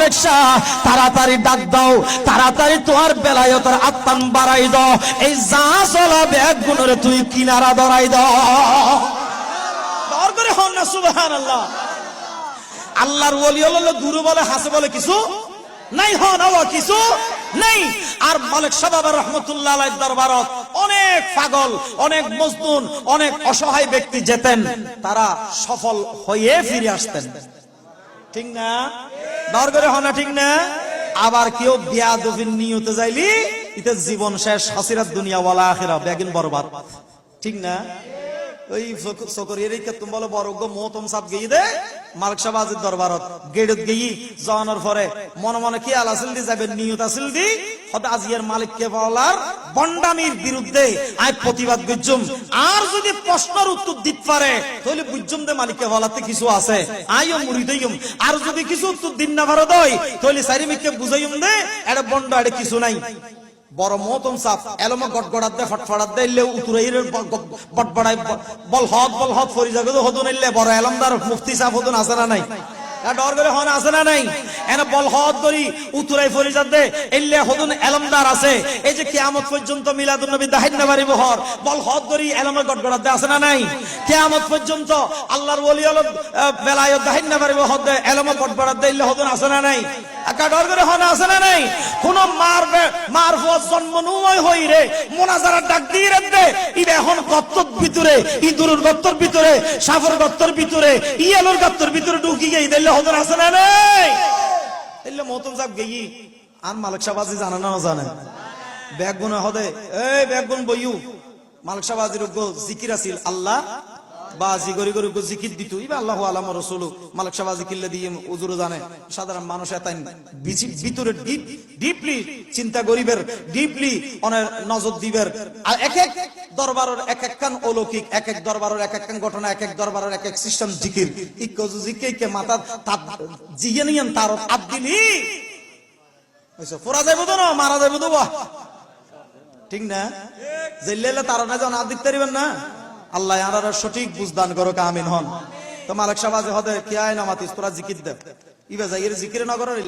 মালিক শাহ তাড়াতাড়ি ডাক দাও, তাড়াতাড়ি তোমার বেলায়েতের আত্মান বাড়াই দাও, এই যা চলা ব্যাগ গুণরে তুই কিনারা ধরাই দাও। দর করে হন না সুবহানাল্লাহ। আল্লাহর ওলি হলো দূরে বলে হাসে বলে কিছু নাই, হন ও কিছু নেই। আর মালিক শাহ বাবা রহমতুল্লাহ আলাইহির দরবারত অনেক পাগল, অনেক মজনুন, অনেক অসহায় ব্যক্তি যেতেন, তারা সফল হয়ে ফিরে আসতেন। ঠিক না? দর করে হন না, ঠিক না? আবার কেউ বিয়াদবির নিয়তে যাইলি ইতে জীবন শেষ, হাসিরাত দুনিয়া ওয়াল আখিরা, বেগিন বরবাদ। ঠিক না? ওই সকরিয়ের তুমি বলো বড় মোহতম সাপ গিয়ে দে মালিক শাহ বাজির দরবারত গেড়ত গিয়ে যাওয়ানোর পরে মনে মনে কি আল আসিল দি যাবে, নিয়ত আসিল দি হতে আজিয়ার মালিককে বলার বন্ডামির বিরুদ্ধে আয় প্রতিবাদ বুঝুম। আর যদি প্রশ্নের উত্তর দিতে পারে তাহলে বুঝুম দে মালিককে বলাতে কিছু আছে, আইও মুড়ি দইম। আর যদি কিছু উত্তর দিন না পারে দই তাহলে সারিমিককে বুঝাইম দে এটা বন্ড, এটা কিছু নাই। বড় মতম সাপ এলম গটগড়াত দে ফটফড়াত দে ইল্লে উতুরাইর বটবড়াই বল হদ ফরি জাগে তো হদুন ইল্লে বড় এলমদার মুফতি সাহেব হদুন আছে না নাই? ডর করে হন আছে না নাই? এনে বল হদ ধরি উতুরাই ফরি যাতে ইল্লে হদুন এলমদার আছে। এই যে কিয়ামত পর্যন্ত মিলাদুন নবী দাহিন না বাড়ি বহর বল হদ ধরি এলমের গটগড়াত দে আছে না নাই? কিয়ামত পর্যন্ত আল্লাহর ওলি হলো বেলায়েত দাহিন না বাড়ি বহর দে এলমের গটগড়াত দে ইল্লে হদুন আছে না নাই? ডর করে হন আছে না নাই? কোন মার জন্ম নুয় হই রে মোনাজারা ডাক দিয়ে রে ইবে এখন গত্তর ভিতরে, ইঁদুরের গত্তর ভিতরে, সাফর গত্তর ভিতরে, ইয়ালোর গত্তর ভিতরে ঢুকি গিয়ে দিলে হদর আছে না নাই? এলে মতম সাহেব গিয়ে আর মালিক শাহ বাজি জানে না জানে ব্যাগ গুনে হদে এই ব্যাগ গুন বইউ মালিক শাহ বাজির জিকির আছিল আল্লাহ বাজি গরি গরি জিকির দিত ইবা আল্লাহু আলাম রাসূলু মালিক শাহ বাজি কিল্লে দিয়ে উজুর জানে। সাধারণ মানুষ এত ভিতরে ডিপলি চিন্তা গরিবের, ডিপলি অনেক নজর দিবের। আর এক এক দরবারের এক এক কান অলৌকিক, এক এক দরবারের এক এক কান ঘটনা, এক এক দরবারের এক এক সিস্টেম জিকির ইকজু জিকিরকে মাথা তাত জিগে নিয়েন তার আব্দিলি হইছে ফোরা যাইব তো না মারা যাইব তো বাহ। ঠিক না? জেল্লেলে তার না জন আদিক তারিবেন না। আল্লাহ আনারা সঠিক বুঝদান করো, আমিন হন। তো মালিক শাহ বাজি হদে কি আয় নামাতিস তোরা জিকির দে ইবে যাই জিকির না করার